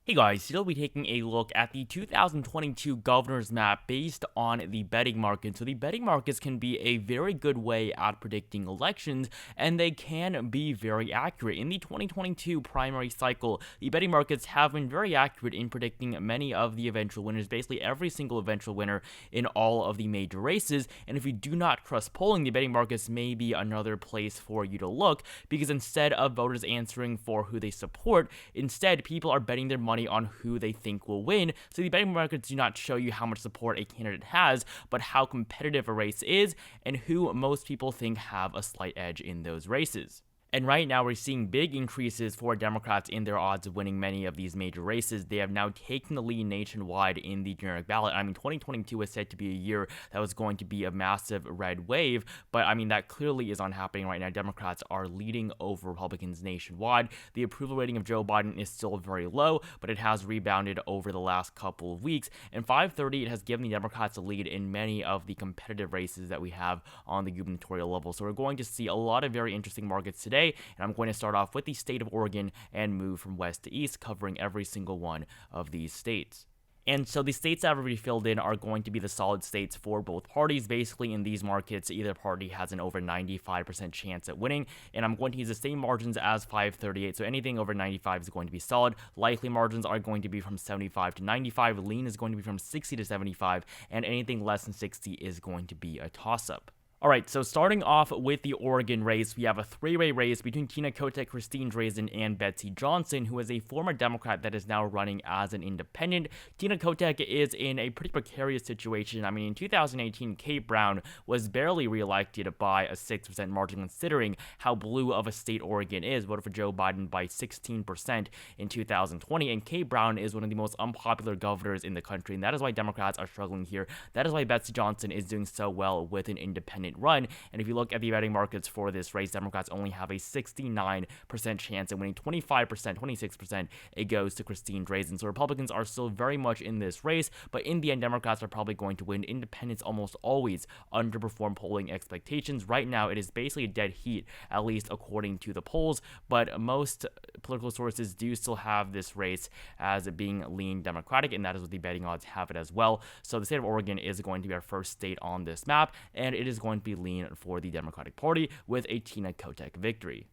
Hey guys, today we'll be taking a look at the 2022 governor's map based on the betting market. So the betting markets can be a very good way at predicting elections, and they can be very accurate. In the 2022 primary cycle, the betting markets have been very accurate in predicting many of the eventual winners, basically every single eventual winner in all of the major races. And if you do not trust polling, the betting markets may be another place for you to look, because instead of voters answering for who they support, instead people are betting their money on who they think will win. So the betting markets do not show you how much support a candidate has, but how competitive a race is and who most people think have a slight edge in those races. And right now, we're seeing big increases for Democrats in their odds of winning many of these major races. They have now taken the lead nationwide in the generic ballot. 2022 was said to be a year that was going to be a massive red wave, but that clearly is not happening right now. Democrats are leading over Republicans nationwide. The approval rating of Joe Biden is still very low, but it has rebounded over the last couple of weeks. And 530, it has given the Democrats a lead in many of the competitive races that we have on the gubernatorial level. So we're going to see a lot of very interesting markets today. And I'm going to start off with the state of Oregon and move from west to east, covering every single one of these states. And so the states that have already filled in are going to be the solid states for both parties. Basically, in these markets, either party has an over 95% chance at winning. And I'm going to use the same margins as 538. So anything over 95 is going to be solid. Likely margins are going to be from 75 to 95. Lean is going to be from 60 to 75. And anything less than 60 is going to be a toss-up. Alright, so starting off with the Oregon race, we have a three-way race between Tina Kotek, Christine Drazan, and Betsy Johnson, who is a former Democrat that is now running as an independent. Tina Kotek is in a pretty precarious situation. In 2018, Kate Brown was barely reelected by a 6% margin, considering how blue of a state Oregon is, voted for Joe Biden by 16% in 2020, and Kate Brown is one of the most unpopular governors in the country, and that is why Democrats are struggling here. That is why Betsy Johnson is doing so well with an independent run. And if you look at the betting markets for this race, Democrats only have a 69% chance of winning. 25%, 26% it goes to Christine Drazan. So Republicans are still very much in this race, but in the end, Democrats are probably going to win. Independents almost always underperform polling expectations. Right now, it is basically a dead heat, at least according to the polls, but most political sources do still have this race as being lean Democratic, and that is what the betting odds have it as well. So the state of Oregon is going to be our first state on this map, and it is going to be lean for the Democratic Party with a Tina Kotek victory.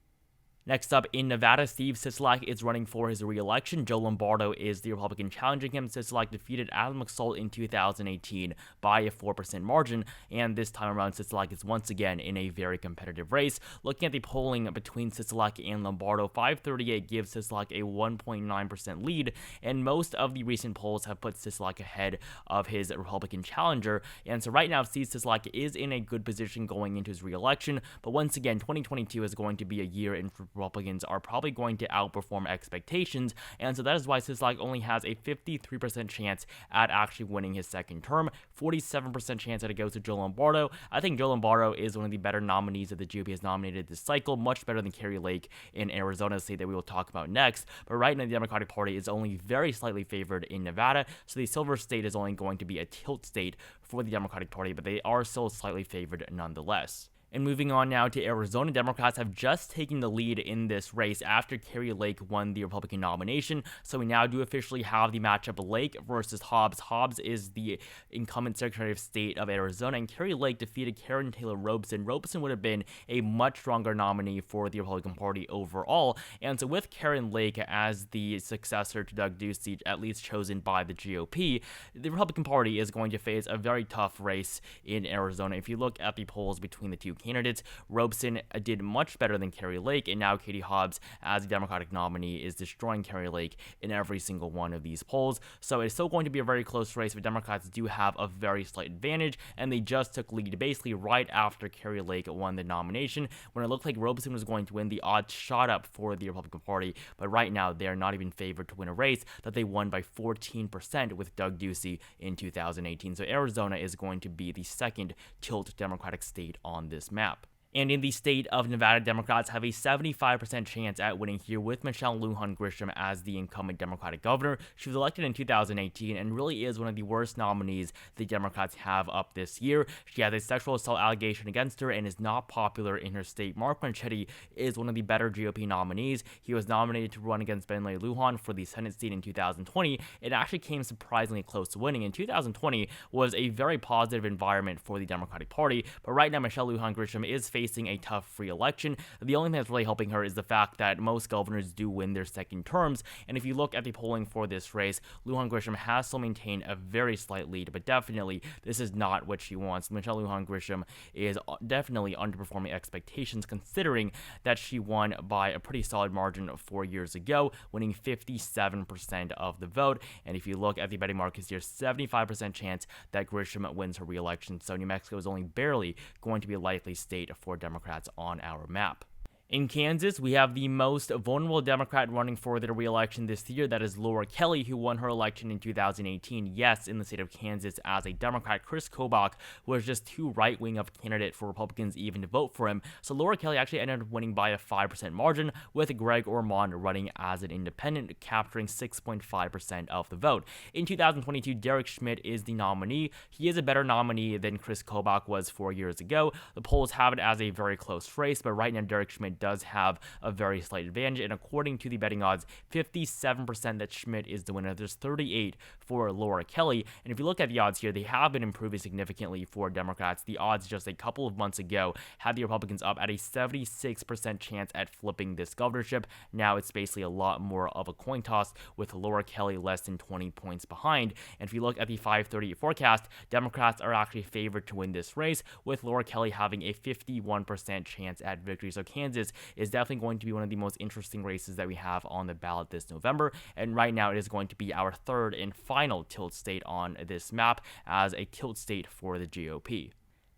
Next up, in Nevada, Steve Sisolak is running for his re-election. Joe Lombardo is the Republican challenging him. Sisolak defeated Adam McSalt in 2018 by a 4% margin, and this time around, Sisolak is once again in a very competitive race. Looking at the polling between Sisolak and Lombardo, 538 gives Sisolak a 1.9% lead, and most of the recent polls have put Sisolak ahead of his Republican challenger. And so right now, Steve Sisolak is in a good position going into his re-election, but once again, 2022 is going to be a year in Republicans are probably going to outperform expectations, and so that is why Sisolak only has a 53% chance at actually winning his second term, 47% chance that it goes to Joe Lombardo. I think Joe Lombardo is one of the better nominees that the GOP has nominated this cycle, much better than Carrie Lake in Arizona, state that we will talk about next, but right now the Democratic Party is only very slightly favored in Nevada, so the silver state is only going to be a tilt state for the Democratic Party, but they are still slightly favored nonetheless. And moving on now to Arizona, Democrats have just taken the lead in this race after Carrie Lake won the Republican nomination. So we now do officially have the matchup Lake versus Hobbs. Hobbs is the incumbent Secretary of State of Arizona, and Carrie Lake defeated Karen Taylor Robson. Robson would have been a much stronger nominee for the Republican Party overall. And so with Karen Lake as the successor to Doug Ducey, at least chosen by the GOP, the Republican Party is going to face a very tough race in Arizona. If you look at the polls between the two candidates, Robson did much better than Carrie Lake, and now Katie Hobbs, as a Democratic nominee, is destroying Carrie Lake in every single one of these polls. So it's still going to be a very close race, but Democrats do have a very slight advantage, and they just took lead basically right after Carrie Lake won the nomination. When it looked like Robson was going to win, the odds shot up for the Republican Party, but right now they're not even favored to win a race that they won by 14% with Doug Ducey in 2018. So Arizona is going to be the second tilt Democratic state on this map. And in the state of Nevada, Democrats have a 75% chance at winning here with Michelle Lujan Grisham as the incumbent Democratic governor. She was elected in 2018 and really is one of the worst nominees the Democrats have up this year. She has a sexual assault allegation against her and is not popular in her state. Mark Marchetti is one of the better GOP nominees. He was nominated to run against Bentley Lujan for the Senate seat in 2020. It actually came surprisingly close to winning. In 2020 was a very positive environment for the Democratic Party, but right now Michelle Lujan Grisham is facing a tough free election. The only thing that's really helping her is the fact that most governors do win their second terms, and if you look at the polling for this race, Lujan Grisham has still maintained a very slight lead, but definitely this is not what she wants. Michelle Lujan Grisham is definitely underperforming expectations considering that she won by a pretty solid margin 4 years ago, winning 57% of the vote, and if you look at the betting markets here, 75% chance that Grisham wins her re-election, so New Mexico is only barely going to be a likely state for Democrats on our map. In Kansas, we have the most vulnerable Democrat running for their re-election this year. That is Laura Kelly, who won her election in 2018. Yes, in the state of Kansas as a Democrat. Chris Kobach was just too right-wing of a candidate for Republicans even to vote for him. So Laura Kelly actually ended up winning by a 5% margin, with Greg Ormond running as an independent, capturing 6.5% of the vote. In 2022, Derek Schmidt is the nominee. He is a better nominee than Chris Kobach was 4 years ago. The polls have it as a very close race, but right now Derek Schmidt does have a very slight advantage, and according to the betting odds, 57% that Schmidt is the winner. There's 38 for Laura Kelly, and if you look at the odds here, they have been improving significantly for Democrats. The odds just a couple of months ago had the Republicans up at a 76% chance at flipping this governorship. Now it's basically a lot more of a coin toss, with Laura Kelly less than 20 points behind. And if you look at the 538 forecast, Democrats are actually favored to win this race, with Laura Kelly having a 51% chance at victory. So Kansas is definitely going to be one of the most interesting races that we have on the ballot this November, and right now it is going to be our third and final tilt state on this map as a tilt state for the GOP.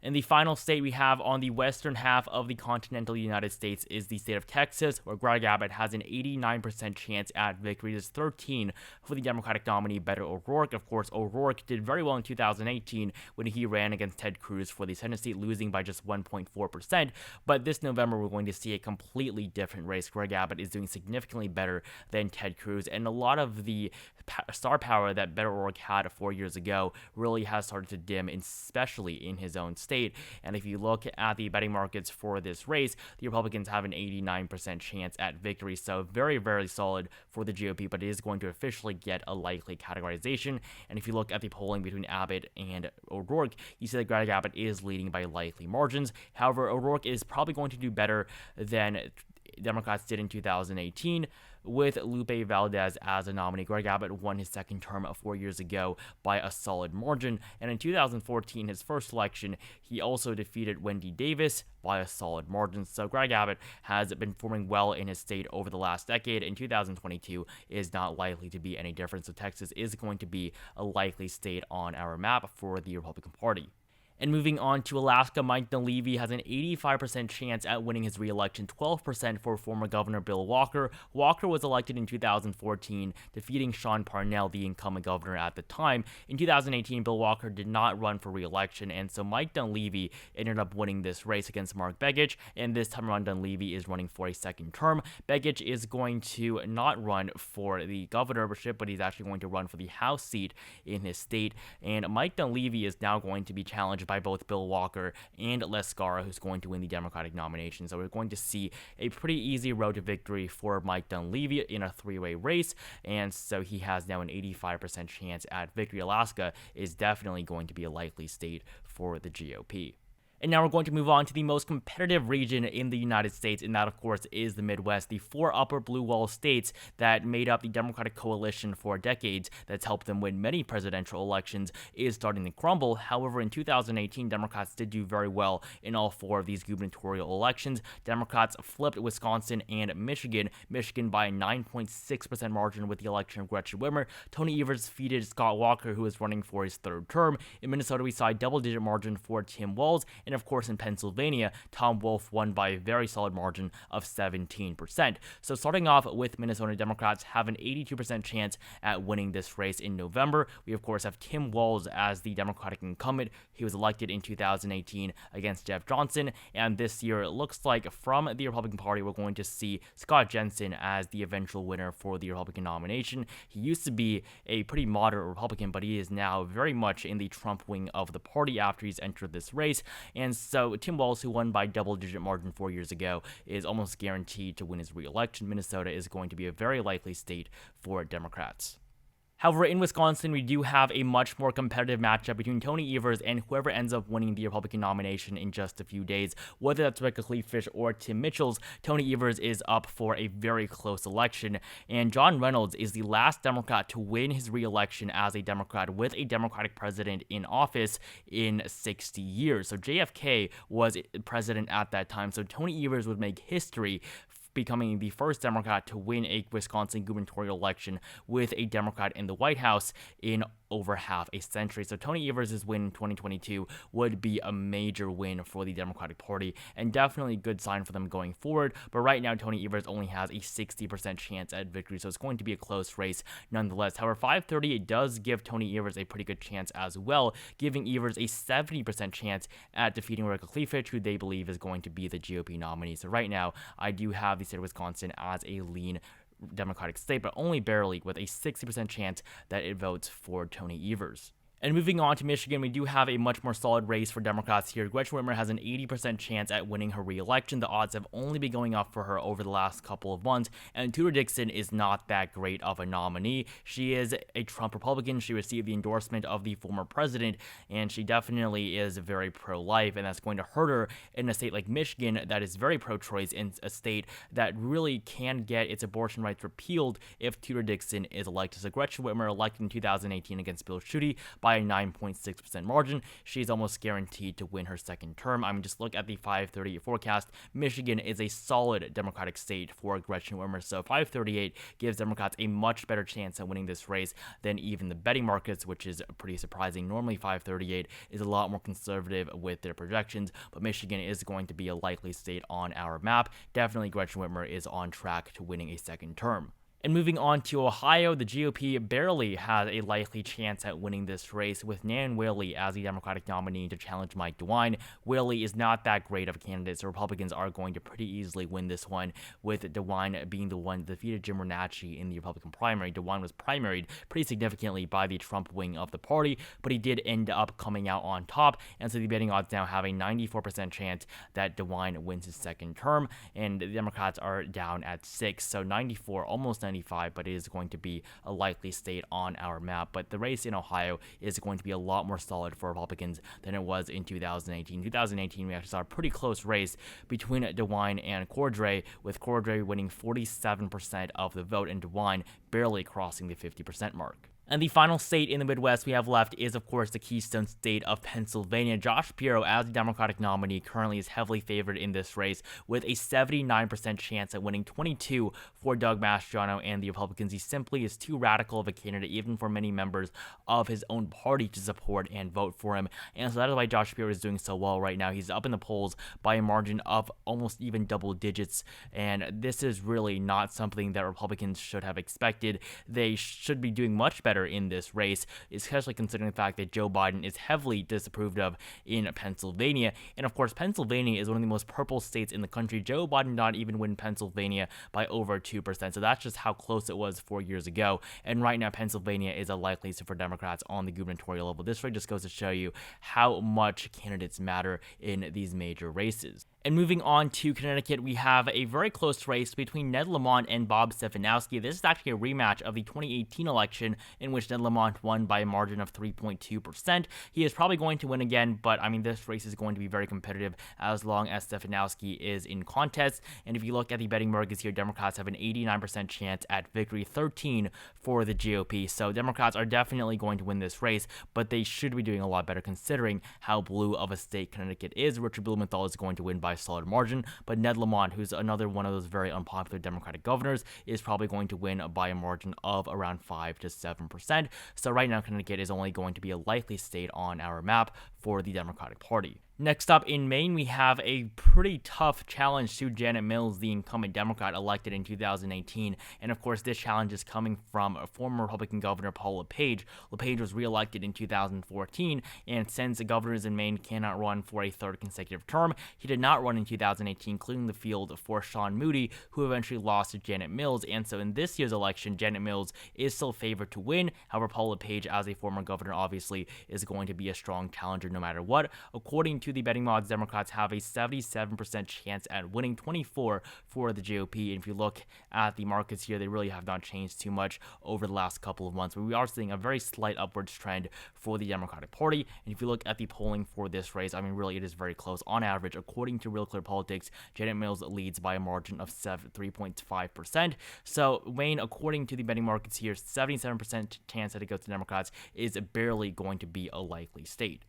And the final state we have on the western half of the continental United States is the state of Texas, where Greg Abbott has an 89% chance at victory. There's 13 for the Democratic nominee, Beto O'Rourke. Of course, O'Rourke did very well in 2018 when he ran against Ted Cruz for the Senate seat, losing by just 1.4%. But this November, we're going to see a completely different race. Greg Abbott is doing significantly better than Ted Cruz, and a lot of the star power that Beto O'Rourke had 4 years ago really has started to dim, especially in his own state. And if you look at the betting markets for this race, the Republicans have an 89% chance at victory. So very, very solid for the GOP, but it is going to officially get a likely categorization. And if you look at the polling between Abbott and O'Rourke, you see that Greg Abbott is leading by likely margins. However, O'Rourke is probably going to do better than Democrats did in 2018. With Lupe Valdez as a nominee. Greg Abbott won his second term 4 years ago by a solid margin, and in 2014, his first election, he also defeated Wendy Davis by a solid margin. So Greg Abbott has been performing well in his state over the last decade. In 2022 is not likely to be any different, so Texas is going to be a likely state on our map for the Republican Party. And moving on to Alaska, Mike Dunleavy has an 85% chance at winning his re-election, 12% for former Governor Bill Walker. Walker was elected in 2014, defeating Sean Parnell, the incumbent governor at the time. In 2018, Bill Walker did not run for re-election, and so Mike Dunleavy ended up winning this race against Mark Begich, and this time around Dunleavy is running for a second term. Begich is going to not run for the governorship, but he's actually going to run for the House seat in his state, and Mike Dunleavy is now going to be challenged by both Bill Walker and Les Scara, who's going to win the Democratic nomination. So we're going to see a pretty easy road to victory for Mike Dunleavy in a three-way race, and so he has now an 85% chance at victory. Alaska is definitely going to be a likely state for the GOP. And now we're going to move on to the most competitive region in the United States, and that, of course, is the Midwest. The four upper blue wall states that made up the Democratic coalition for decades that's helped them win many presidential elections is starting to crumble. However, in 2018, Democrats did do very well in all four of these gubernatorial elections. Democrats flipped Wisconsin and Michigan by a 9.6% margin with the election of Gretchen Whitmer. Tony Evers defeated Scott Walker, who is running for his third term. In Minnesota, we saw a double-digit margin for Tim Walz, and And of course, in Pennsylvania, Tom Wolf won by a very solid margin of 17%. So starting off with Minnesota, Democrats have an 82% chance at winning this race in November. We, of course, have Tim Walz as the Democratic incumbent. He was elected in 2018 against Jeff Johnson. And this year, it looks like from the Republican Party, we're going to see Scott Jensen as the eventual winner for the Republican nomination. He used to be a pretty moderate Republican, but he is now very much in the Trump wing of the party after he's entered this race. And so Tim Walz, who won by double-digit margin 4 years ago, is almost guaranteed to win his re-election. Minnesota is going to be a very likely state for Democrats. However, in Wisconsin, we do have a much more competitive matchup between Tony Evers and whoever ends up winning the Republican nomination in just a few days. Whether that's Rebecca Kleefisch or Tim Mitchells, Tony Evers is up for a very close election, and John Reynolds is the last Democrat to win his re-election as a Democrat with a Democratic president in office in 60 years. So JFK was president at that time, so Tony Evers would make history becoming the first Democrat to win a Wisconsin gubernatorial election with a Democrat in the White House in over half a century. So Tony Evers' win in 2022 would be a major win for the Democratic Party and definitely a good sign for them going forward. But right now, Tony Evers only has a 60% chance at victory, so it's going to be a close race nonetheless. However, 538 does give Tony Evers a pretty good chance as well, giving Evers a 70% chance at defeating Rebecca Kleefisch, who they believe is going to be the GOP nominee. So right now, I do have the state of Wisconsin as a lean Democratic state, but only barely, with a 60% chance that it votes for Tony Evers. And moving on to Michigan, we do have a much more solid race for Democrats here. Gretchen Whitmer has an 80% chance at winning her re-election. The odds have only been going up for her over the last couple of months, and Tudor Dixon is not that great of a nominee. She is a Trump Republican. She received the endorsement of the former president, and she definitely is very pro-life, and that's going to hurt her in a state like Michigan that is very pro-choice, and a state that really can get its abortion rights repealed if Tudor Dixon is elected. So Gretchen Whitmer, elected in 2018 against Bill Schuette by a 9.6% margin, she's almost guaranteed to win her second term. I mean, just look at the 538 forecast. Michigan is a solid Democratic state for Gretchen Whitmer, so 538 gives Democrats a much better chance at winning this race than even the betting markets, which is pretty surprising. Normally, 538 is a lot more conservative with their projections, but Michigan is going to be a likely state on our map. Definitely, Gretchen Whitmer is on track to winning a second term. And moving on to Ohio, the GOP barely has a likely chance at winning this race, with Nan Whaley as the Democratic nominee to challenge Mike DeWine. Whaley is not that great of a candidate, so Republicans are going to pretty easily win this one, with DeWine being the one that defeated Jim Renacci in the Republican primary. DeWine was primaried pretty significantly by the Trump wing of the party, but he did end up coming out on top, and so the betting odds now have a 94% chance that DeWine wins his second term, and the Democrats are down at 6, so 94, almost 95, but it is going to be a likely state on our map. But the race in Ohio is going to be a lot more solid for Republicans than it was in 2018. 2018, we actually saw a pretty close race between DeWine and Cordray, with Cordray winning 47% of the vote and DeWine barely crossing the 50% mark. And the final state in the Midwest we have left is, of course, the Keystone State of Pennsylvania. Josh Shapiro, as the Democratic nominee, currently is heavily favored in this race, with a 79% chance at winning 22 for Doug Mastriano and the Republicans. He simply is too radical of a candidate, even for many members of his own party, to support and vote for him. And so that is why Josh Shapiro is doing so well right now. He's up in the polls by a margin of almost even double digits, and this is really not something that Republicans should have expected. They should be doing much better in this race, especially considering the fact that Joe Biden is heavily disapproved of in Pennsylvania. And of course, Pennsylvania is one of the most purple states in the country. Joe Biden did not even win Pennsylvania by over 2%. So that's just how close it was 4 years ago. And right now, Pennsylvania is a likely seat for Democrats on the gubernatorial level. This really just goes to show you how much candidates matter in these major races. And moving on to Connecticut, we have a very close race between Ned Lamont and Bob Stefanowski. This is actually a rematch of the 2018 election, in which Ned Lamont won by a margin of 3.2%. He is probably going to win again, but I mean, this race is going to be very competitive as long as Stefanowski is in contest. And if you look at the betting markets here, Democrats have an 89% chance at victory, 13 for the GOP. So Democrats are definitely going to win this race, but they should be doing a lot better considering how blue of a state Connecticut is. Richard Blumenthal is going to win by solid margin, but Ned Lamont, who's another one of those very unpopular Democratic governors, is probably going to win by a margin of around 5 to 7%. So right now, Connecticut is only going to be a likely state on our map for the Democratic Party. Next up, in Maine, we have a pretty tough challenge to Janet Mills, the incumbent Democrat elected in 2018. And of course, this challenge is coming from former Republican Governor Paul LePage. LePage was reelected in 2014, and since the governors in Maine cannot run for a third consecutive term, he did not run in 2018, clearing the field for Sean Moody, who eventually lost to Janet Mills. And so in this year's election, Janet Mills is still favored to win. However, Paul LePage, as a former governor, obviously is going to be a strong challenger no matter what. According to the betting odds, Democrats have a 77% chance at winning, 24 for the GOP. And if you look at the markets here, they really have not changed too much over the last couple of months, but we are seeing a very slight upwards trend for the Democratic Party. And if you look at the polling for this race, I mean, really, it is very close. On average, according to Real Clear Politics, Janet Mills leads by a margin of 3.5%. So Wayne, according to the betting markets here, 77% chance that it goes to Democrats is barely going to be a likely state.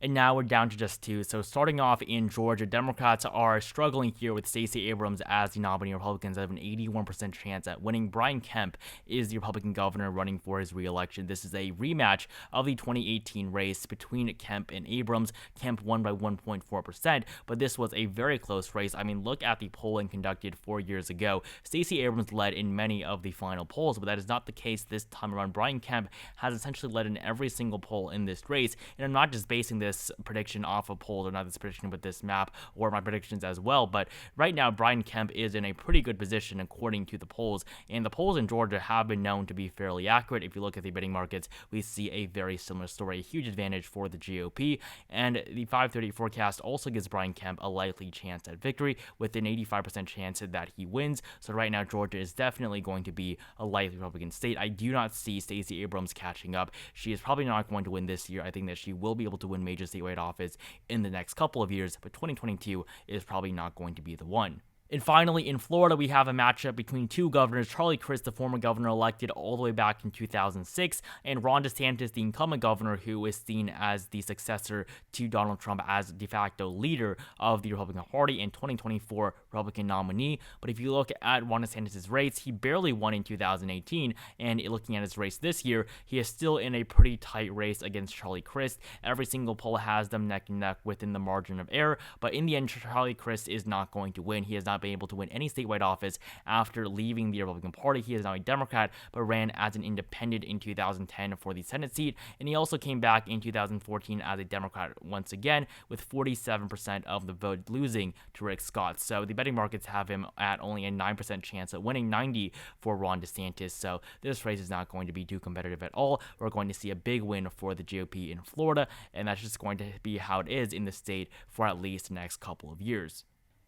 And now we're down to just two. So starting off in Georgia, Democrats are struggling here with Stacey Abrams as the nominee. Republicans have an 81% chance at winning. Brian Kemp is the Republican governor running for his re-election. This is a rematch of the 2018 race between Kemp and Abrams. Kemp won by 1.4%, but this was a very close race. I mean, look at the polling conducted 4 years ago. Stacey Abrams led in many of the final polls, but that is not the case this time around. Brian Kemp has essentially led in every single poll in this race, and I'm not just basing this prediction off of polls, or not this prediction, but this map, or my predictions as well. But right now, Brian Kemp is in a pretty good position according to the polls, and the polls in Georgia have been known to be fairly accurate. If you look at the betting markets, we see a very similar story, a huge advantage for the GOP, and the 530 forecast also gives Brian Kemp a likely chance at victory with an 85% chance that he wins. So right now, Georgia is definitely going to be a likely Republican state. I do not see Stacey Abrams catching up. She is probably not going to win this year. I think that she will be able to win major statewide office in the next couple of years, but 2022 is probably not going to be the one. And finally, in Florida, we have a matchup between two governors, Charlie Crist, the former governor elected all the way back in 2006, and Ron DeSantis, the incumbent governor, who is seen as the successor to Donald Trump as de facto leader of the Republican Party and 2024 Republican nominee. But if you look at Ron DeSantis' race, he barely won in 2018, and looking at his race this year, he is still in a pretty tight race against Charlie Crist. Every single poll has them neck and neck within the margin of error, but in the end, Charlie Crist is not going to win. He has not been able to win any statewide office after leaving the Republican Party. He is now a Democrat, but ran as an independent in 2010 for the Senate seat, and he also came back in 2014 as a Democrat once again, with 47% of the vote, losing to Rick Scott. So the betting markets have him at only a 9% chance at winning, 90 for Ron DeSantis. So this race is not going to be too competitive at all. We're going to see a big win for the GOP in Florida, and that's just going to be how it is in the state for at least the next couple of years.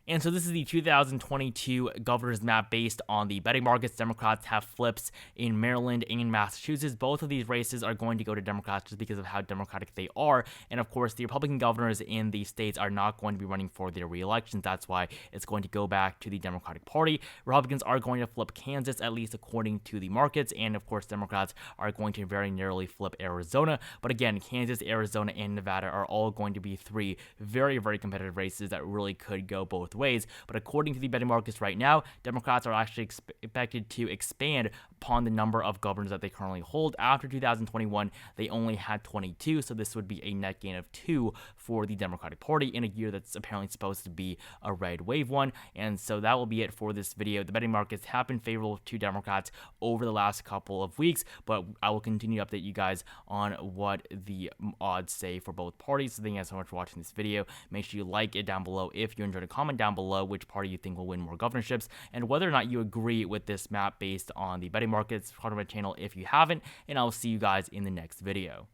And so this is the 2022 governor's map based on the betting markets. Democrats have flips in Maryland and in Massachusetts. Both of these races are going to go to Democrats just because of how Democratic they are. And of course, the Republican governors in these states are not going to be running for their re-elections. That's why it's going to go back to the Democratic Party. Republicans are going to flip Kansas, at least according to the markets. And of course, Democrats are going to very narrowly flip Arizona. But again, Kansas, Arizona, and Nevada are all going to be three very, very competitive races that really could go both ways. But according to the betting markets right now, Democrats are actually expected to expand upon the number of governors that they currently hold. After 2021, they only had 22, so this would be a net gain of 2 for the Democratic Party in a year that's apparently supposed to be a red wave one. And so that will be it for this video. The betting markets have been favorable to Democrats over the last couple of weeks, but I will continue to update you guys on what the odds say for both parties. So thank you guys so much for watching this video. Make sure you like it down below if you enjoyed it. Comment down below which party you think will win more governorships and whether or not you agree with this map based on the betting markets. Subscribe to my channel if you haven't, and I'll see you guys in the next video.